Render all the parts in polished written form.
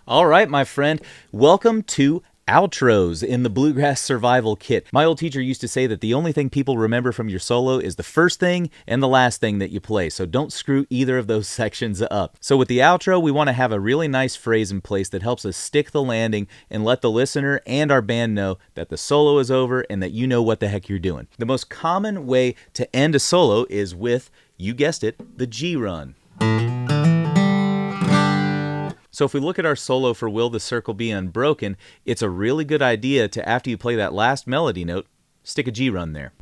All right, my friend, welcome to outros in the Bluegrass Survival Kit. My old teacher used to say that the only thing people remember from your solo is the first thing and the last thing that you play, so don't screw either of those sections up. So with the outro, we want to have a really nice phrase in place that helps us stick the landing and let the listener and our band know that the solo is over and that you know what the heck you're doing. The most common way to end a solo is with, you guessed it, the G run. So if we look at our solo for Will the Circle Be Unbroken, it's a really good idea to, after you play that last melody note, stick a G run there.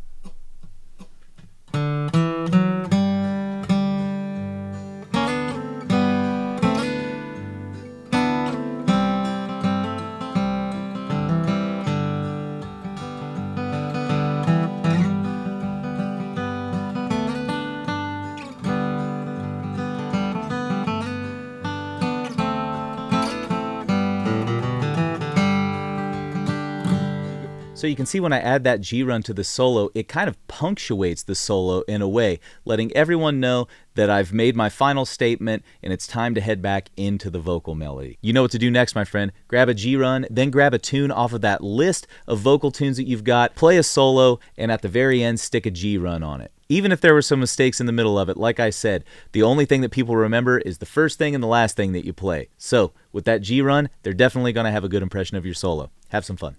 So you can see when I add that G run to the solo, it kind of punctuates the solo in a way, letting everyone know that I've made my final statement and it's time to head back into the vocal melody. You know what to do next, my friend. Grab a G run, then grab a tune off of that list of vocal tunes that you've got, play a solo, and at the very end, stick a G run on it. Even if there were some mistakes in the middle of it, like I said, the only thing that people remember is the first thing and the last thing that you play. So with that G run, they're definitely going to have a good impression of your solo. Have some fun.